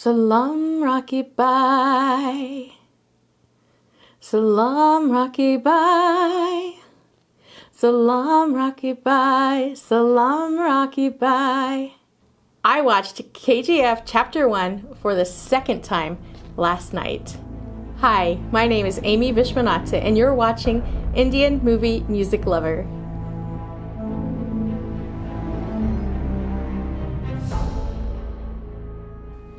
Salam Rocky bye. Salam Rocky bye. Salam Rocky bye. Salam Rocky bye. I watched KGF Chapter 1 for the second time last night. Hi, my name is Amy Vishwanatha and you're watching Indian Movie Music Lover.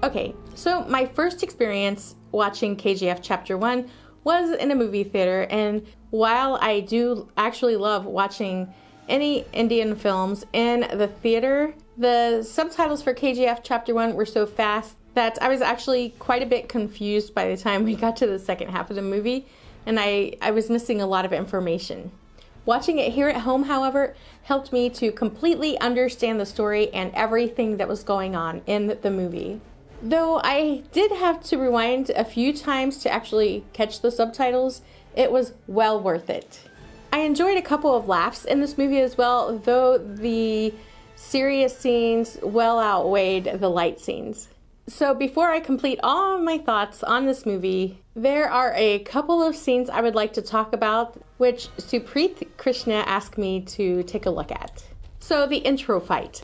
Okay, so my first experience watching KGF Chapter 1 was in a movie theater, and while I do actually love watching any Indian films in the theater, the subtitles for KGF Chapter 1 were so fast that I was actually quite a bit confused by the time we got to the second half of the movie, and I was missing a lot of information. Watching it here at home, however, helped me to completely understand the story and everything that was going on in the movie. Though I did have to rewind a few times to actually catch the subtitles, it was well worth it. I enjoyed a couple of laughs in this movie as well, though the serious scenes well outweighed the light scenes. So before I complete all of my thoughts on this movie, there are a couple of scenes I would like to talk about, which Supreet Krishna asked me to take a look at. So the intro fight.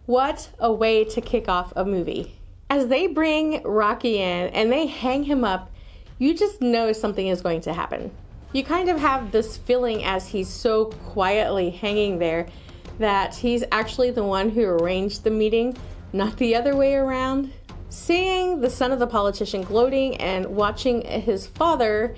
What a way to kick off a movie. As they bring Rocky in and they hang him up, you just know something is going to happen. You kind of have this feeling as he's so quietly hanging there that he's actually the one who arranged the meeting, not the other way around. Seeing the son of the politician gloating and watching his father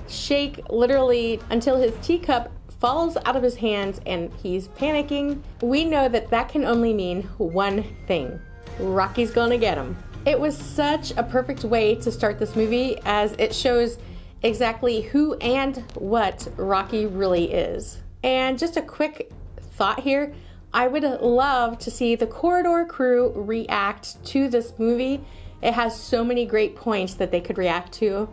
shake literally until his teacup falls out of his hands and he's panicking, we know that that can only mean one thing. Rocky's gonna get him. It was such a perfect way to start this movie as it shows exactly who and what Rocky really is. And just a quick thought here, I would love to see the Corridor crew react to this movie. It has so many great points that they could react to.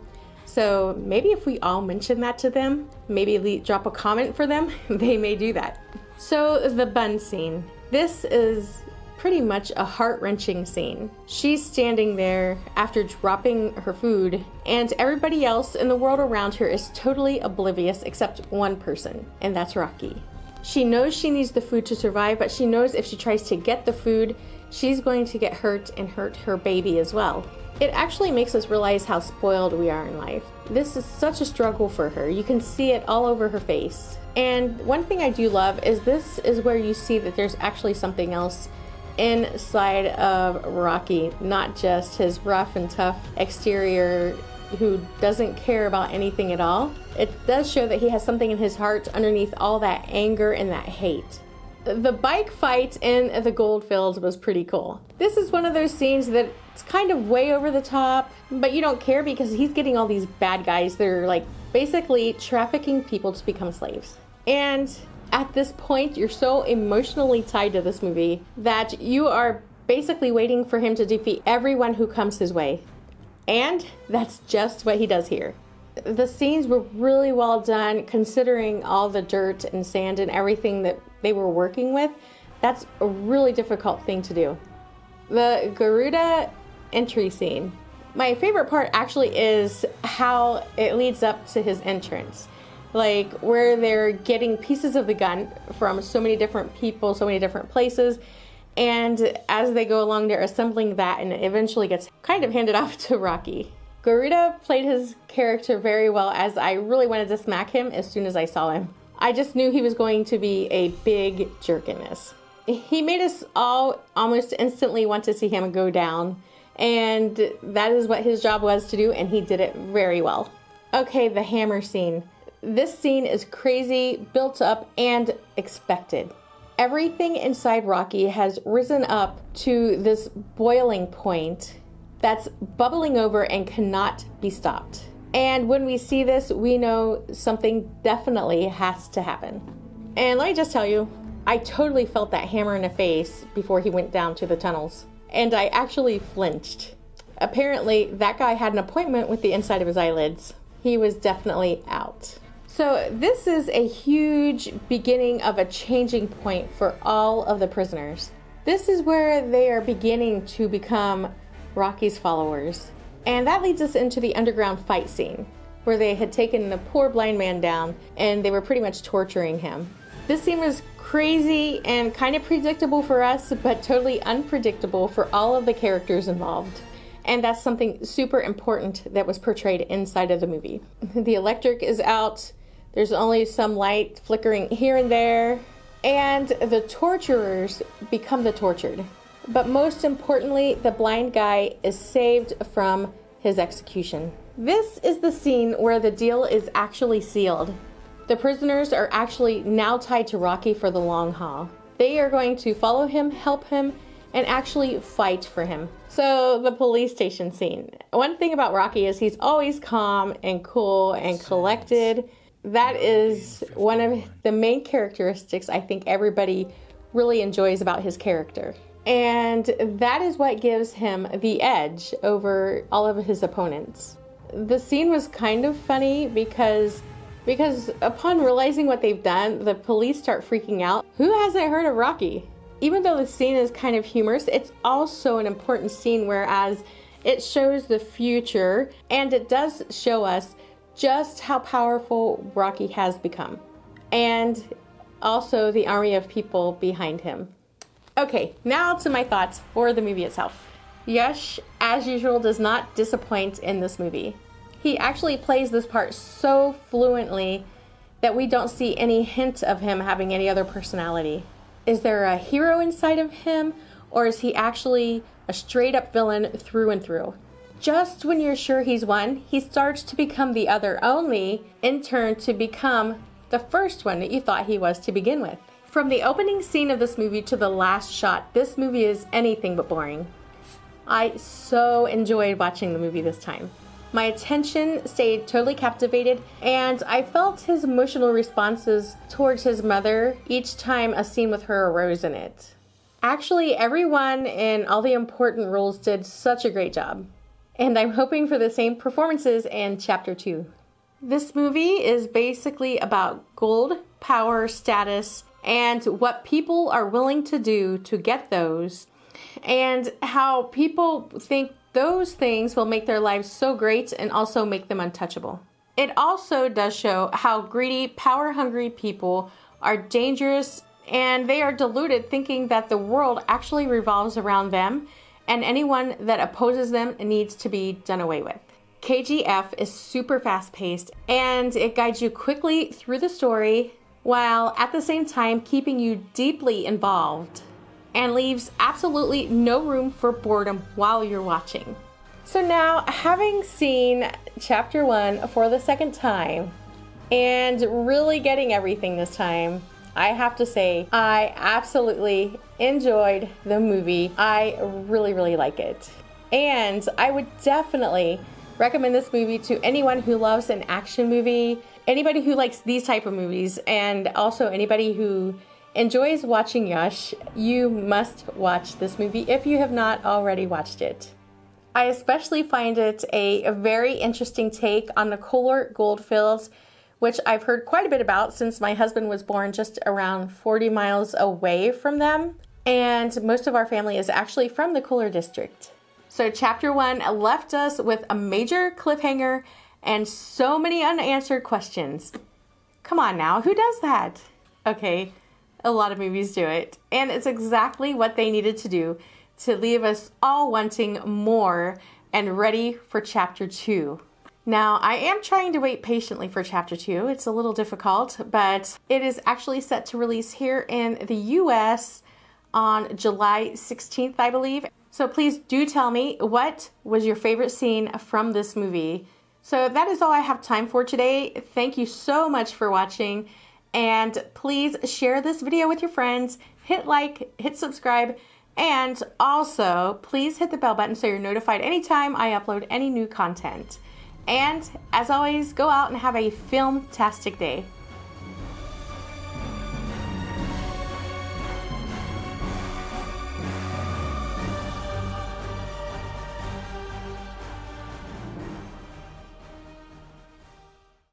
So maybe if we all mention that to them, maybe drop a comment for them, they may do that. So the bun scene. This is pretty much a heart-wrenching scene. She's standing there after dropping her food, and everybody else in the world around her is totally oblivious except one person, and that's Rocky. She knows she needs the food to survive, but she knows if she tries to get the food, she's going to get hurt and hurt her baby as well. It actually makes us realize how spoiled we are in life. This is such a struggle for her. You can see it all over her face. And one thing I do love is this is where you see that there's actually something else inside of Rocky, not just his rough and tough exterior who doesn't care about anything at all. It does show that he has something in his heart underneath all that anger and that hate. The bike fight in the goldfields was pretty cool. This is one of those scenes that's kind of way over the top, but you don't care because he's getting all these bad guys that are like basically trafficking people to become slaves. And at this point, you're so emotionally tied to this movie that you are basically waiting for him to defeat everyone who comes his way. And that's just what he does here. The scenes were really well done considering all the dirt and sand and everything that they were working with. That's a really difficult thing to do. The Garuda entry scene. My favorite part actually is how it leads up to his entrance. Like where they're getting pieces of the gun from so many different people, so many different places. And as they go along, they're assembling that and it eventually gets kind of handed off to Rocky. Garuda played his character very well as I really wanted to smack him as soon as I saw him. I just knew he was going to be a big jerk in this. He made us all almost instantly want to see him go down. And that is what his job was to do, and he did it very well. Okay, the hammer scene. This scene is crazy, built up, and expected. Everything inside Rocky has risen up to this boiling point that's bubbling over and cannot be stopped. And when we see this, we know something definitely has to happen. And let me just tell you, I totally felt that hammer in the face before he went down to the tunnels. And I actually flinched. Apparently, that guy had an appointment with the inside of his eyelids. He was definitely out. So this is a huge beginning of a changing point for all of the prisoners. This is where they are beginning to become Rocky's followers. And that leads us into the underground fight scene, where they had taken the poor blind man down and they were pretty much torturing him. This scene was crazy and kind of predictable for us, but totally unpredictable for all of the characters involved. And that's something super important that was portrayed inside of the movie. The electric is out, there's only some light flickering here and there, and the torturers become the tortured. But most importantly, the blind guy is saved from his execution. This is the scene where the deal is actually sealed. The prisoners are actually now tied to Rocky for the long haul. They are going to follow him, help him, and actually fight for him. So the police station scene. One thing about Rocky is he's always calm and cool and collected. That is one of the main characteristics I think everybody really enjoys about his character. And that is what gives him the edge over all of his opponents. The scene was kind of funny because upon realizing what they've done, the police start freaking out. Who hasn't heard of Rocky? Even though the scene is kind of humorous, it's also an important scene, whereas it shows the future and it does show us just how powerful Rocky has become, and also the army of people behind him. Okay, now to my thoughts for the movie itself. Yash, as usual, does not disappoint in this movie. He actually plays this part so fluently that we don't see any hint of him having any other personality. Is there a hero inside of him, or is he actually a straight up villain through and through? Just when you're sure he's one, he starts to become the other, only in turn to become the first one that you thought he was to begin with. From the opening scene of this movie to the last shot, this movie is anything but boring. I so enjoyed watching the movie this time. My attention stayed totally captivated, and I felt his emotional responses towards his mother each time a scene with her arose in it. Actually, everyone in all the important roles did such a great job, and I'm hoping for the same performances in Chapter 2. This movie is basically about gold, power, status, and what people are willing to do to get those, and how people think those things will make their lives so great and also make them untouchable. It also does show how greedy, power-hungry people are dangerous, and they are deluded thinking that the world actually revolves around them, and anyone that opposes them needs to be done away with. KGF is super fast-paced, and it guides you quickly through the story while at the same time keeping you deeply involved, and leaves absolutely no room for boredom while you're watching. So now, having seen Chapter 1 for the second time, and really getting everything this time, I have to say, I absolutely enjoyed the movie. I really like it. And I would definitely recommend this movie to anyone who loves an action movie, anybody who likes these type of movies, and also anybody who enjoys watching Yash. You must watch this movie if you have not already watched it. I especially find it a very interesting take on the Kohler goldfields, which I've heard quite a bit about since my husband was born just around 40 miles away from them, and most of our family is actually from the Kohler district. So Chapter 1 left us with a major cliffhanger and so many unanswered questions. Come on now, who does that? Okay, a lot of movies do it, and it's exactly what they needed to do to leave us all wanting more and ready for Chapter 2. Now, I am trying to wait patiently for Chapter 2. It's a little difficult, but it is actually set to release here in the US on July 16th, I believe. So please do tell me, what was your favorite scene from this movie? So that is all I have time for today. Thank you so much for watching. And please share this video with your friends, hit like, hit subscribe, and also please hit the bell button so you're notified anytime I upload any new content. And as always, go out and have a film-tastic day.